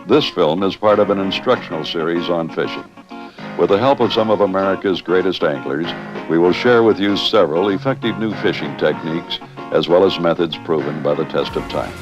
This film is part of an instructional series on fishing. With the help of some of America's greatest anglers, we will share with you several effective new fishing techniques, as well as methods proven by the test of time.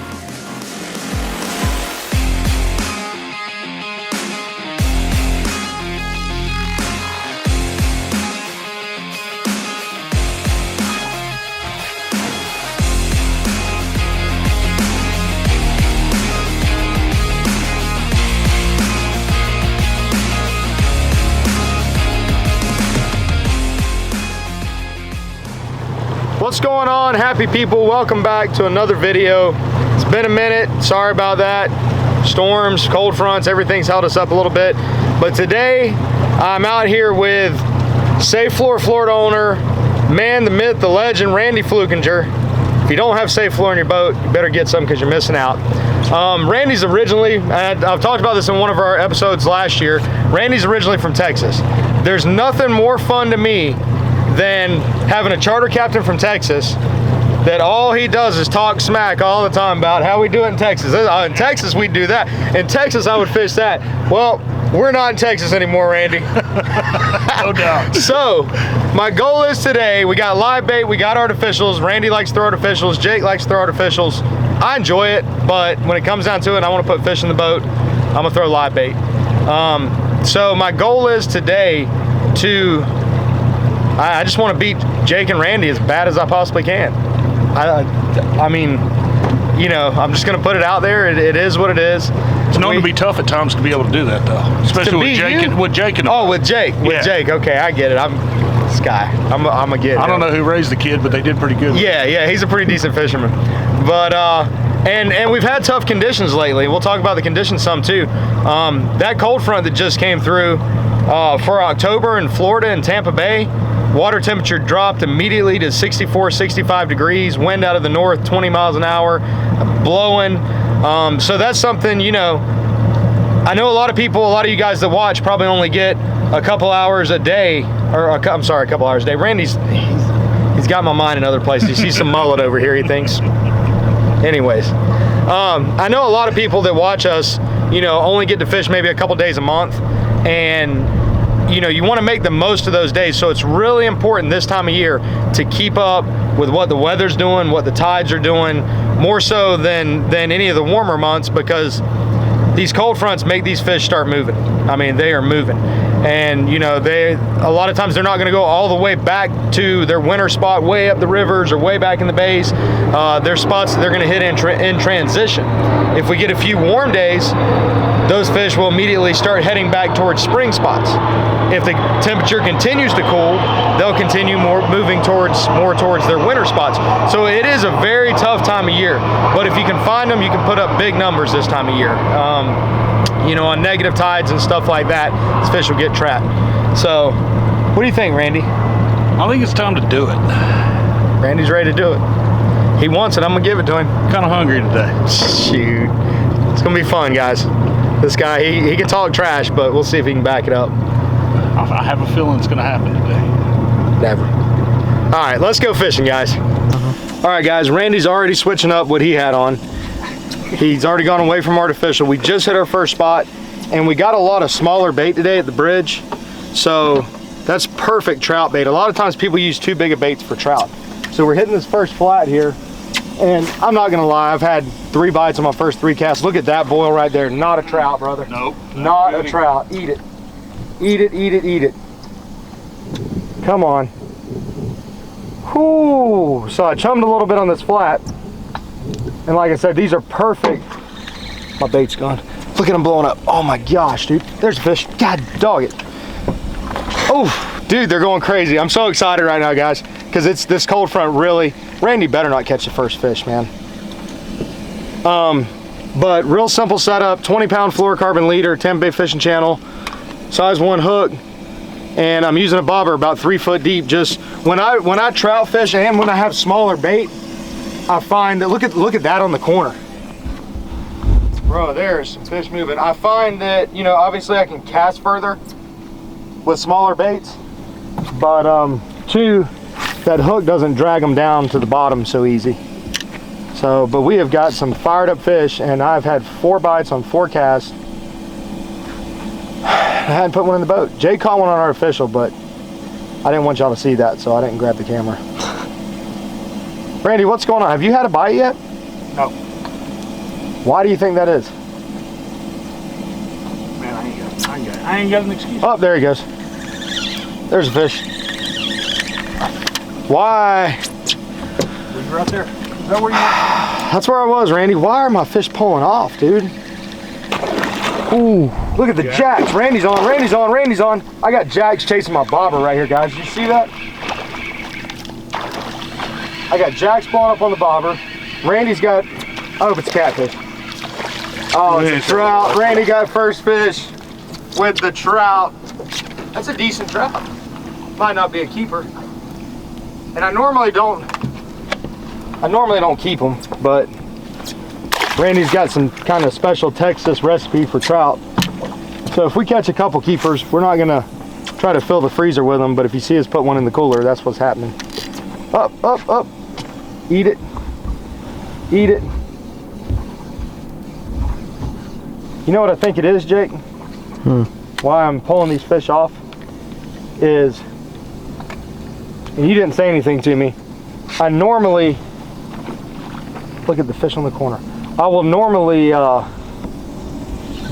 What's going on, happy people? Welcome back to another video. It's been a minute, sorry about that. Storms, cold fronts, everything's held us up a little bit. But today, I'm out here with Safe Floor Florida owner, man, the myth, the legend, Randy Flukinger. If you don't have Safe Floor in your boat, you better get some because you're missing out. Randy's originally, I've talked about this in one of our episodes last year, Randy's originally from Texas. There's nothing more fun to me than having a charter captain from Texas that all he does is talk smack all the time about how we do it in Texas. In Texas, we do that. In Texas, I would fish that. Well, we're not in Texas anymore, Randy. No doubt. So, my goal is today, we got live bait, we got artificials. Randy likes to throw artificials, Jake likes to throw artificials. I enjoy it, but when it comes down to it, I want to put fish in the boat, I'm gonna throw live bait. So my goal is today to I just want to beat Jake and Randy as bad as I possibly can. I mean, you know, I'm just going to put it out there. It is what it is. It's known to be tough at times to be able to do that, though. Especially with Jake and oh, with Jake. With Jake. Okay, I get it. I'm this guy. I'm a get it. I don't know who raised the kid, but they did pretty good. Yeah, he's a pretty decent fisherman. But and we've had tough conditions lately. We'll talk about the conditions some too. That cold front that just came through for October in Florida and Tampa Bay, water temperature dropped immediately to 64, 65 degrees, wind out of the north, 20 miles an hour, blowing. So that's something, you know, I know a lot of people, a lot of you guys that watch probably only get a couple hours a day, or I'm sorry, a couple hours a day. Randy's, he's got my mind in other places. He sees some mullet over here, he thinks. Anyways, I know a lot of people that watch us, you know, only get to fish maybe a couple days a month, and you know, you want to make the most of those days. So it's really important this time of year to keep up with what the weather's doing, what the tides are doing, more so than any of the warmer months, because these cold fronts make these fish start moving. I mean, they are moving. And you know, a lot of times they're not going to go all the way back to their winter spot way up the rivers or way back in the bays. There's spots that they're going to hit in transition. If we get a few warm days, those fish will immediately start heading back towards spring spots. If the temperature continues to cool, they'll continue moving more towards their winter spots. So it is a very tough time of year, but if you can find them, you can put up big numbers this time of year. You know, on negative tides and stuff like that, these fish will get trapped. So, what do you think, Randy? I think it's time to do it. Randy's ready to do it. He wants it, I'm gonna give it to him. Kind of hungry today. Shoot. It's gonna be fun, guys. This guy, he can talk trash, but we'll see if he can back it up. I have a feeling it's gonna happen today. Never. All right, let's go fishing, guys. All right, guys, Randy's already switching up what he had on. He's already gone away from artificial. We just hit our first spot, and we got a lot of smaller bait today at the bridge. So that's perfect trout bait. A lot of times people use too big of baits for trout. So we're hitting this first flat here, and I'm not gonna lie, I've had 3 bites on my first 3 casts. Look at that boil right there. Not a trout, brother. Nope. Not a trout. Eat it. Eat it, eat it, eat it. Come on. Whoo. So I chummed a little bit on this flat. And like I said, these are perfect. My bait's gone. Look at them blowing up. Oh my gosh, dude. There's a fish. God dog it. Oh, dude, they're going crazy. I'm so excited right now, guys, because it's this cold front really. Randy better not catch the first fish, man. But real simple setup, 20-pound fluorocarbon leader, Tampa Bay fishing channel, size 1 hook, and I'm using a bobber about 3 foot deep. Just when I trout fish and when I have smaller bait, I find that look at that on the corner. Bro, there's some fish moving. I find that, you know, obviously I can cast further with smaller baits, but 2, that hook doesn't drag them down to the bottom so easy. So, but we have got some fired up fish, and I've had 4 bites on 4 casts. hadn't put one in the boat. Jay caught one on artificial, but I didn't want y'all to see that, so I didn't grab the camera. Randy, what's going on? Have you had a bite yet? No. Why do you think that is? Man, I ain't got an excuse. Oh, there he goes. There's a fish. Why? Was you right there? Is that where you were? That's where I was, Randy. Why are my fish pulling off, dude? Ooh, look at the jacks. Randy's on, Randy's on, Randy's on. I got jacks chasing my bobber right here, guys. Did you see that? I got jacks blowing up on the bobber. Randy's got, I hope it's catfish. Oh, it's a trout. Randy got first fish with the trout. That's a decent trout. Might not be a keeper. And I normally don't keep them, but Randy's got some kind of special Texas recipe for trout. So if we catch a couple keepers, we're not gonna try to fill the freezer with them, but if you see us put one in the cooler, that's what's happening. Up, up, up. Eat it. Eat it. You know what I think it is, Jake? Why I'm pulling these fish off is, and you didn't say anything to me, I normally, look at the fish on the corner. I will normally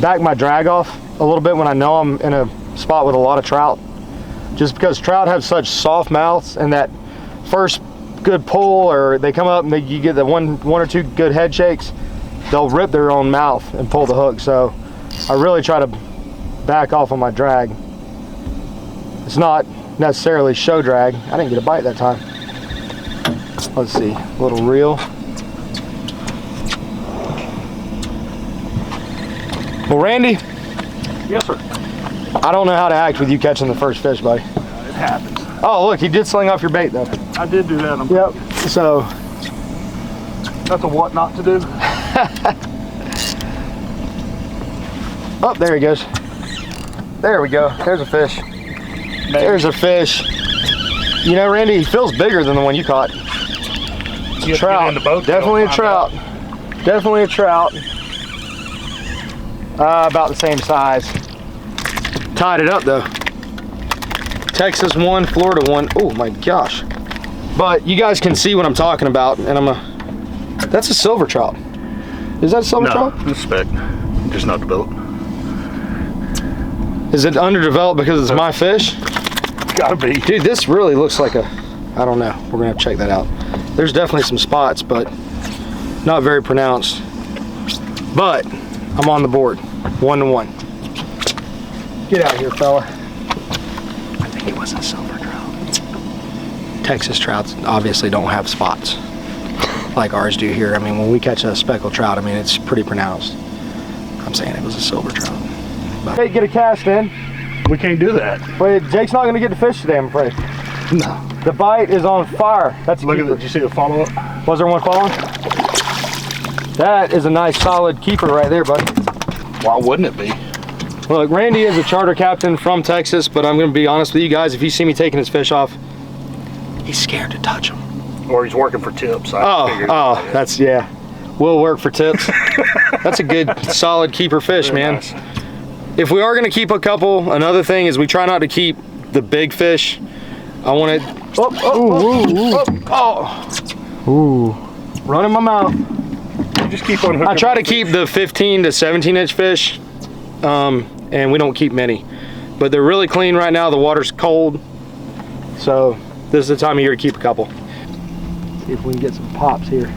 back my drag off a little bit when I know I'm in a spot with a lot of trout, just because trout have such soft mouths, and that first good pull, or they come up and you get the one or two good head shakes, they'll rip their own mouth and pull the hook. So I really try to back off on my drag. It's not necessarily show drag. I didn't get a bite that time. Let's see, a little reel. Well, Randy. Yes, sir. I don't know how to act with you catching the first fish, buddy. It happens. Oh, look, he did sling off your bait, though. I did do that. Yep. So That's a what not to do. Oh, there he goes. There we go. There's a fish. Maybe. There's a fish. You know, Randy, he feels bigger than the one you caught. You Trout. in the boat, Definitely a trout. Definitely a trout. About the same size. Tied it up though. Texas 1, Florida 1. Oh my gosh. But you guys can see what I'm talking about, and that's a silver trout. Is that a silver trout? No, it's speck. Just not developed. Is it underdeveloped because it's my fish? Gotta be. Dude, this really looks like a, I don't know. We're gonna have to check that out. There's definitely some spots, but not very pronounced. But I'm on the board, 1-1. Get out here, fella. I think it was a silver trout. Texas trouts obviously don't have spots like ours do here. I mean, when we catch a speckled trout, I mean, it's pretty pronounced. I'm saying it was a silver trout. But hey, get a cast in. We can't do that. Wait, Jake's not gonna get the fish today, I'm afraid. No. The bite is on fire. That's a Look at keeper. that. Did you see the follow up? Was there one following? That is a nice solid keeper right there, buddy. Why wouldn't it be? Look, Randy is a charter captain from Texas, but I'm gonna be honest with you guys, if you see me taking his fish off, he's scared to touch them. Or he's working for tips. That's, yeah. We'll work for tips. That's a good, solid keeper fish, Very man. nice. If we are gonna keep a couple, another thing is we try not to keep the big fish. I want it. Ooh. Running my mouth. You just keep on hooking. I try to keep the 15 to 17 inch fish, and we don't keep many. But they're really clean right now. The water's cold. So this is the time of year to keep a couple. See if we can get some pops here.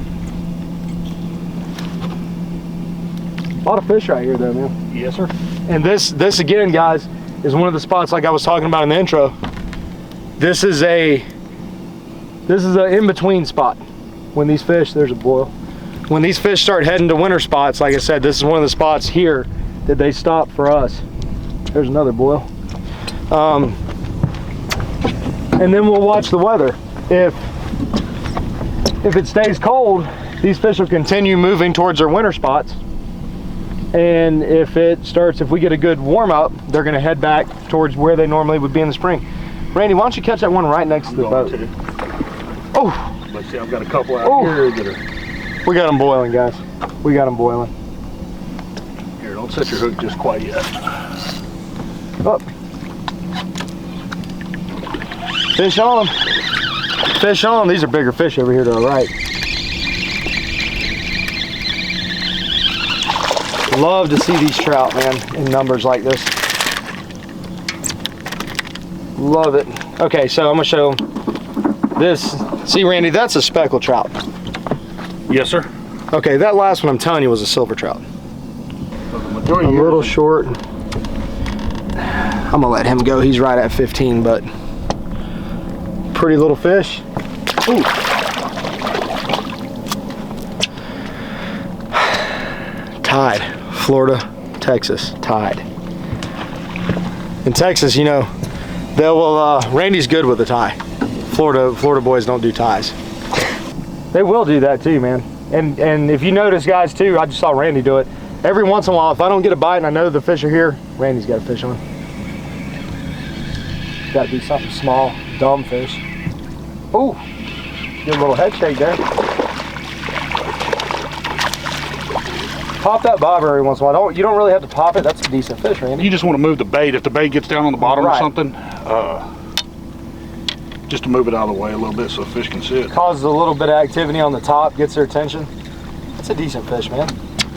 A lot of fish right here though, man. Yes, sir. And this again, guys, is one of the spots like I was talking about in the intro. This is a in-between spot. When these fish, there's a boil. When these fish start heading to winter spots, like I said, this is one of the spots here that they stop for us. There's another boil. And then we'll watch the weather. If it stays cold, these fish will continue moving towards their winter spots. And if we get a good warm up, they're gonna head back towards where they normally would be in the spring. Randy, why don't you catch that one right next to the boat? Oh! Let's see, I've got a couple out here that are... We got them boiling, guys. We got them boiling. Here, don't set your hook just quite yet. Oh. Fish on. Fish on. These are bigger fish over here to the right. Love to see these trout, man, in numbers like this. Love it. Okay, so I'm gonna show this. See, Randy, that's a speckled trout. Yes, sir. Okay, that last one I'm telling you was a silver trout. A little short. I'm gonna let him go. He's right at 15, but pretty little fish. Ooh. Tide. Florida, Texas, tide. In Texas, you know, they will. Randy's good with a tie. Florida boys don't do ties. They will do that too, man. And if you notice, guys, too, I just saw Randy do it. Every once in a while, if I don't get a bite and I know the fish are here, Randy's got a fish on. Got to be something small, dumb fish. Ooh, get a little head shake there. Pop that bobber every once in a while. You don't really have to pop it. That's a decent fish, Randy. You just want to move the bait. If the bait gets down on the bottom or something, just to move it out of the way a little bit so the fish can see it. Causes a little bit of activity on the top, gets their attention. It's a decent fish, man.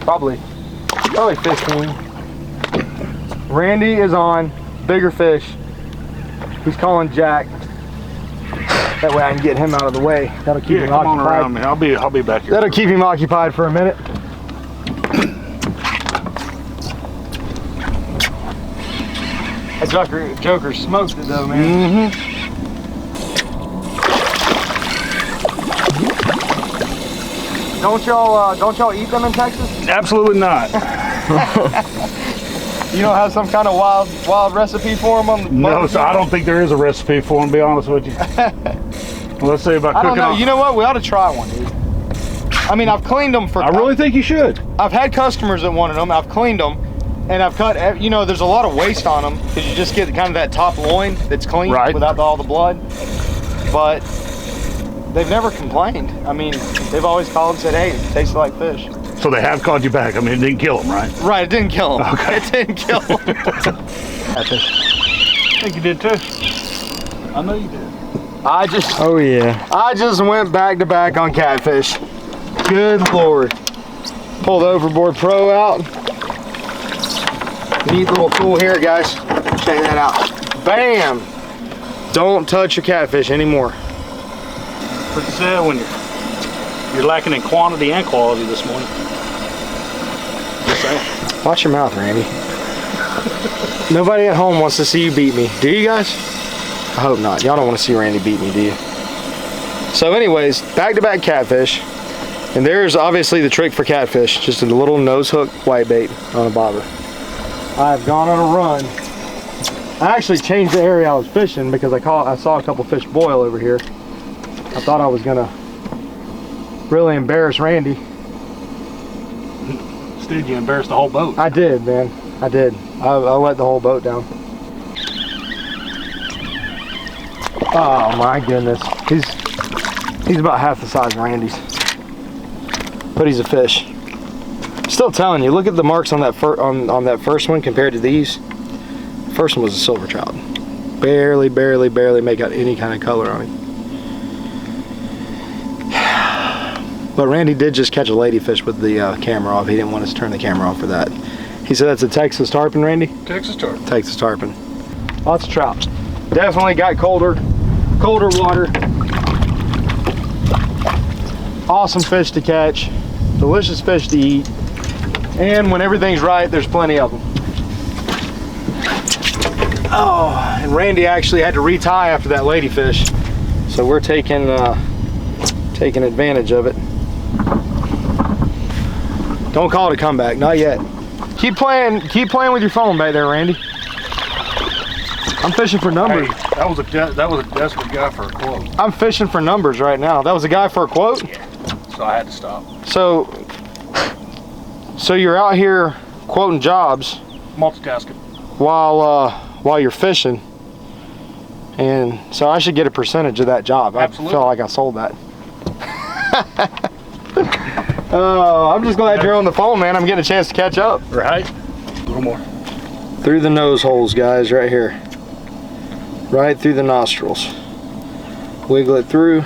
Probably 15. Randy is on bigger fish. He's calling Jack. That way I can get him out of the way. That'll keep him occupied. On around me. I'll be back here. That'll keep him occupied for a minute. That Joker smoked it though, man. Don't y'all eat them in Texas? Absolutely not. You don't have some kind of wild recipe for them on the No, so I don't think there is a recipe for them, to be honest with you. Well, let's see about cooking. I don't know. You know what? We ought to try one, dude. I mean, I've cleaned them for. I really think you should. I've had customers that wanted them. I've cleaned them, and I've cut. You know, there's a lot of waste on them because you just get kind of that top loin that's clean without all the blood. But they've never complained. I mean, they've always called and said, "Hey, it tastes like fish." So they have called you back. I mean, it didn't kill them, right? Right, it didn't kill them. Okay. It didn't kill them. I think you did too. I know you did. I just went back to back on catfish. Good Lord. Pull the Overboard Pro out. Neat little tool here, guys. Check that out. Bam! Don't touch your catfish anymore. What you said when you're lacking in quantity and quality this morning. Just saying. Watch your mouth, Randy. Nobody at home wants to see you beat me. Do you guys? I hope not. Y'all don't want to see Randy beat me, do you? So anyways, back-to-back catfish. And there's obviously the trick for catfish. Just a little nose hook whitebait on a bobber. I've gone on a run. I actually changed the area I was fishing because I saw a couple fish boil over here. I thought I was gonna really embarrass Randy. Instead, you embarrassed the whole boat. I did, man. I did. I let the whole boat down. Oh my goodness. He's about half the size of Randy's. But he's a fish. Still telling you, look at the marks on that first one compared to these. First one was a silver trout. Barely make out any kind of color on him. But Randy did just catch a ladyfish with the camera off. He didn't want us to turn the camera off for that. He said that's a Texas tarpon, Randy? Texas tarpon. Texas tarpon. Lots of trout. Definitely got colder water. Awesome fish to catch. Delicious fish to eat. And when everything's right, there's plenty of them. Oh, and Randy actually had to retie after that ladyfish. So we're taking advantage of it. Don't call it a comeback, not yet. Keep playing with your phone back there, Randy. I'm fishing for numbers. Hey, that was a desperate guy for a quote. I'm fishing for numbers right now. That was a guy for a quote? Yeah. So I had to stop. So you're out here quoting jobs, Multitasking, while you're fishing, and so I should get a percentage of that job. Absolutely. I feel like I sold that. Oh, I'm just glad you're on the phone, man. I'm getting a chance to catch up. right? A little more. Through the nose holes, guys, right here. Right through the nostrils. Wiggle it through.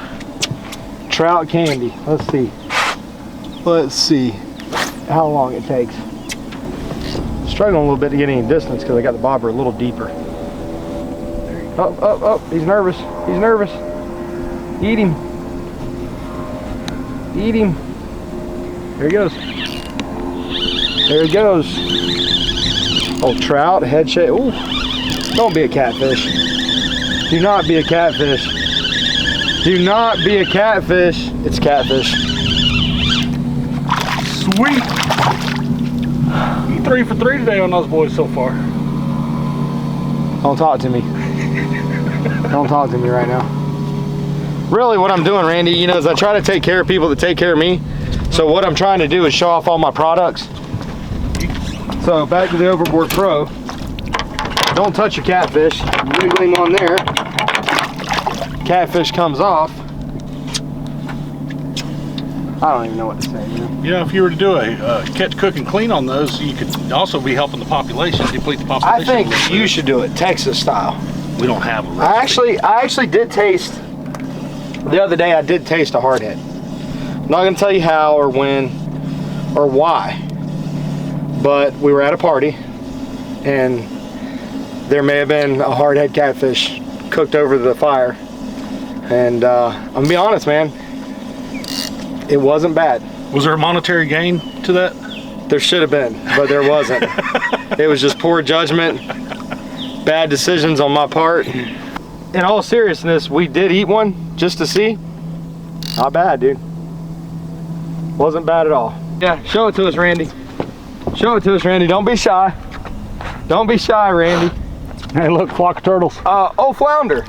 Trout candy. Let's see. Let's see how long it takes. Struggling a little bit to get any distance because I got the bobber a little deeper. Oh, oh, oh, he's nervous. He's nervous. Eat him. Eat him. There he goes. There he goes. Oh, trout, head shake. Ooh, don't be a catfish. Do not be a catfish. Do not be a catfish. It's catfish. Sweet. You 3 for 3 today on those boys so far. Don't talk to me. Don't talk to me right now. Really what I'm doing, Randy, you know, is I try to take care of people that take care of me. So what I'm trying to do is show off all my products. So back to the Overboard Pro. Don't touch your catfish. Wiggle him on there. Catfish comes off. I don't even know what to say, man. You know, if you were to do a catch, cook, and clean on those, you could also be helping the population, deplete the population. I think you should do it Texas style. We don't have a recipe. I actually did taste, the other day I did taste a hardhead. I'm not gonna tell you how or when or why, but we were at a party and there may have been a hardhead catfish cooked over the fire. And I'm gonna be honest, man, it wasn't bad. Was there a monetary gain to that? There should have been, but there wasn't. It was just poor judgment, bad decisions on my part. In all seriousness, we did eat one just to see. Not bad, dude. Wasn't bad at all. Yeah, show it to us, Randy. Show it to us, Randy. Don't be shy. Don't be shy, Randy. Hey, look, flock of turtles. Oh, flounder.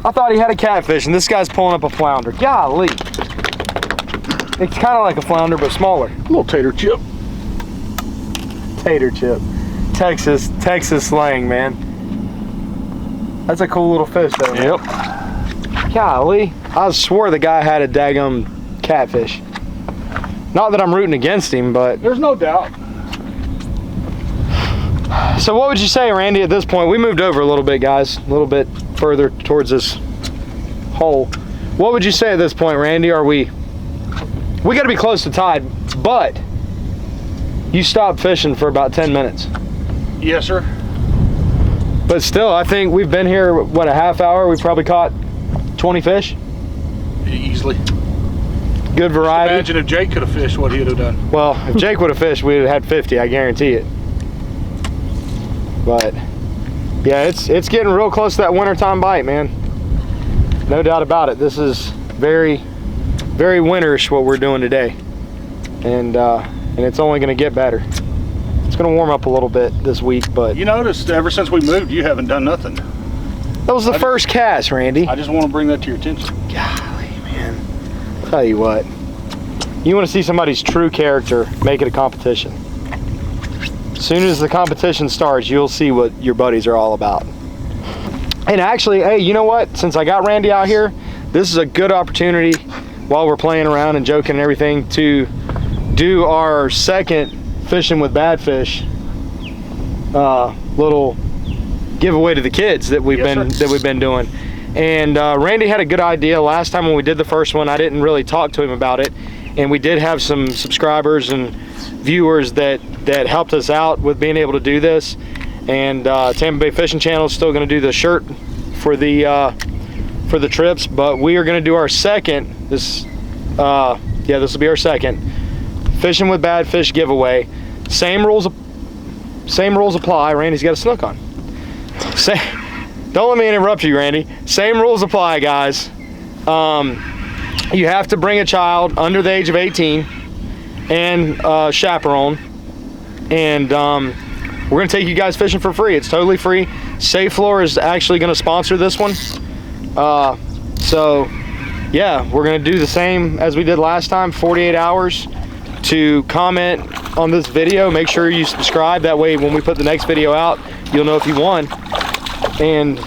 I thought he had a catfish, and this guy's pulling up a flounder. Golly. It's kind of like a flounder, but smaller. A little tater chip. Tater chip. Texas slang, man. That's a cool little fish, though. Yep. Golly. I swore the guy had a daggum catfish. Not that I'm rooting against him, but... There's no doubt. So what would you say, Randy, at this point? We moved over a little bit, guys. A little bit further towards this hole. What would you say at this point, Randy? Are we got to be close to tide, but you stopped fishing for about 10 minutes. Yes, sir. But still, I think we've been here, what, a half hour? We've probably caught 20 fish? Easily. Good variety. Imagine if Jake could have fished, what he'd have done. Well, if Jake would have fished, we'd have had 50, I guarantee it. But yeah, it's getting real close to that wintertime bite, man. No doubt about it. This is very, very winterish what we're doing today, and it's only going to get better. It's going to warm up a little bit this week, but you noticed ever since we moved, you haven't done nothing. That was the first cast, Randy. I just want to bring that to your attention. Golly, man. Tell you what, you want to see somebody's true character, make it a competition. As soon as the competition starts, you'll see what your buddies are all about. And actually, hey, you know what? Since I got Randy out here, this is a good opportunity while we're playing around and joking and everything to do our second Fishing with Badfish little giveaway to the kids that we've been doing. And Randy had a good idea last time when we did the first one. I didn't really talk to him about it, and we did have some subscribers and viewers that helped us out with being able to do this. And Tampa Bay Fishing Channel is still going to do the shirt for the trips, but we are going to do our second. This will be our second Fishing with Badfish giveaway. Same rules apply. Randy's got a snook on. Don't let me interrupt you, Randy. Same rules apply, guys. You have to bring a child under the age of 18 and chaperone, and we're going to take you guys fishing for free. It's totally free. Safe Floor is actually going to sponsor this one. So yeah, we're going to do the same as we did last time, 48 hours to comment on this video. Make sure you subscribe. That way when we put the next video out, you'll know if you won. And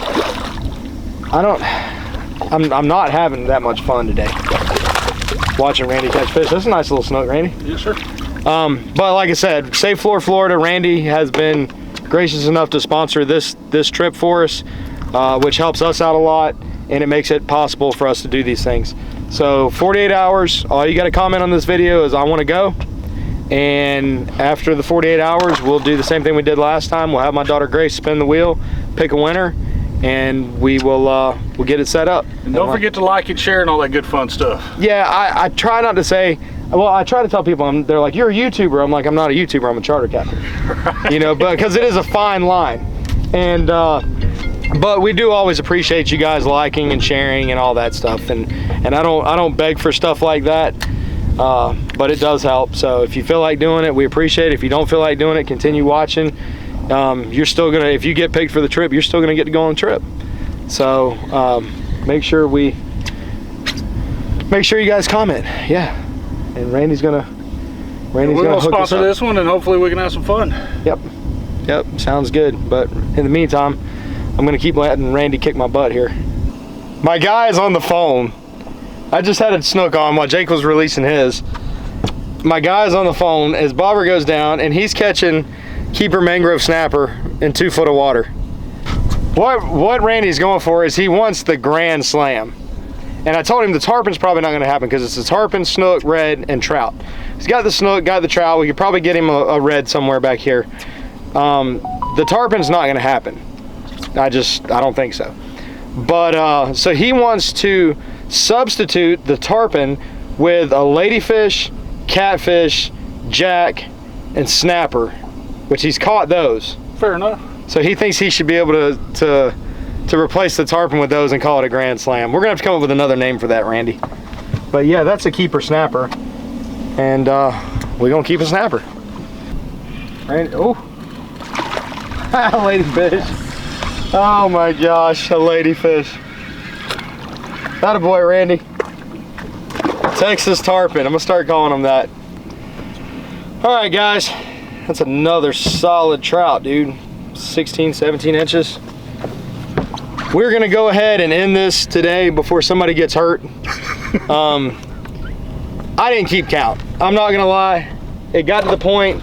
I'm not having that much fun today watching Randy catch fish. That's a nice little snook, Randy. Yes, sir. But like I said, Safe Floor, Florida, Randy has been gracious enough to sponsor this trip for us, which helps us out a lot, and it makes it possible for us to do these things. So 48 hours, all you got to comment on this video is I want to go. And after the 48 hours, we'll do the same thing we did last time. We'll have my daughter Grace spin the wheel, pick a winner, and we'll get it set up. And don't forget to like and share and all that good fun stuff. Yeah, I try not to say, well, I try to tell people, they're like, you're a YouTuber. I'm like, I'm not a YouTuber, I'm a charter captain. Right. You know, but because it is a fine line. And but we do always appreciate you guys liking and sharing and all that stuff. And I don't beg for stuff like that. But it does help. So if you feel like doing it, we appreciate it. If you don't feel like doing it, continue watching. You're still gonna, if you get picked for the trip, you're still gonna get to go on the trip. So make sure you guys comment. Yeah, and Randy's gonna hook sponsor us up. this one, and hopefully we can have some fun. Yep, sounds good. But in the meantime, I'm gonna keep letting Randy kick my butt here. My guy's on the phone. I just had a snook on while Jake was releasing his. My guy's on the phone as bobber goes down, and he's catching keeper mangrove snapper in 2 foot of water. What Randy's going for is he wants the grand slam. And I told him the tarpon's probably not going to happen because it's a tarpon, snook, red, and trout. He's got the snook, got the trout. We could probably get him a red somewhere back here. The tarpon's not going to happen. I don't think so. But so he wants to substitute the tarpon with a ladyfish, catfish, jack, and snapper, which he's caught those. Fair enough. So he thinks he should be able to replace the tarpon with those and call it a grand slam. We're gonna have to come up with another name for that, Randy. But yeah, that's a keeper snapper, and we're gonna keep a snapper. Randy, oh, ladyfish. Oh my gosh, a ladyfish. Attaboy, Randy. Texas tarpon. I'm gonna start calling them that. All right, guys. That's another solid trout, dude. 16, 17 inches. We're gonna go ahead and end this today before somebody gets hurt. I didn't keep count. I'm not gonna lie. It got to the point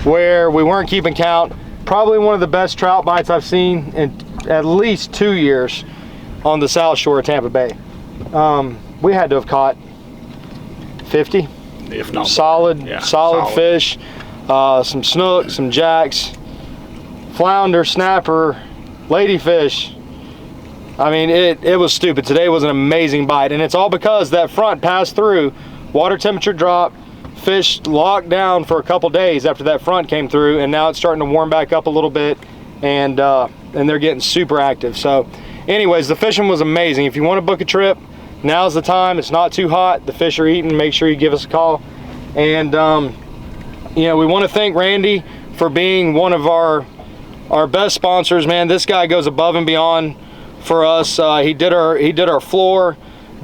where we weren't keeping count. Probably one of the best trout bites I've seen in at least 2 years on the south shore of Tampa Bay. We had to have caught 50, if not solid fish, some snook, some jacks, flounder, snapper, ladyfish. I mean, it was stupid. Today was an amazing bite, and it's all because that front passed through, water temperature dropped, fish locked down for a couple days after that front came through, and now it's starting to warm back up a little bit, and they're getting super active. So anyways, the fishing was amazing. If you want to book a trip, now's the time. It's not too hot, the fish are eating. Make sure you give us a call. And you know, we want to thank Randy for being one of our best sponsors, man. This guy goes above and beyond for us. He did our floor,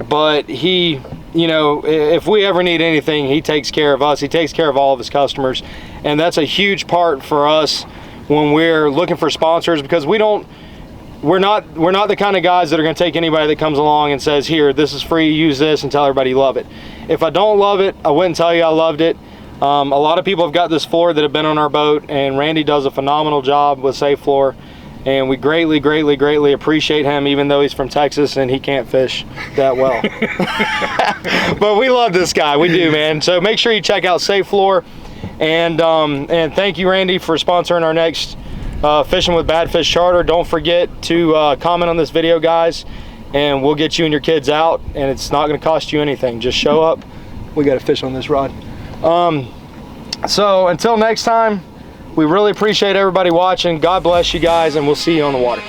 but he, you know, if we ever need anything, he takes care of us. He takes care of all of his customers, and that's a huge part for us when we're looking for sponsors, because we're not the kind of guys that are going to take anybody that comes along and says, here, this is free, use this, and tell everybody you love it. If I don't love it, I wouldn't tell you I loved it. A lot of people have got this floor that have been on our boat, and Randy does a phenomenal job with Safe Floor, and we greatly, greatly, greatly appreciate him, even though he's from Texas and he can't fish that well. But we love this guy, we do, man. So make sure you check out Safe Floor, and thank you, Randy, for sponsoring our next Fishing with Badfish Charter. Don't forget to comment on this video, guys, and we'll get you and your kids out, and it's not going to cost you anything. Just show up. We got a fish on this rod. So until next time, we really appreciate everybody watching. God bless you guys, and we'll see you on the water.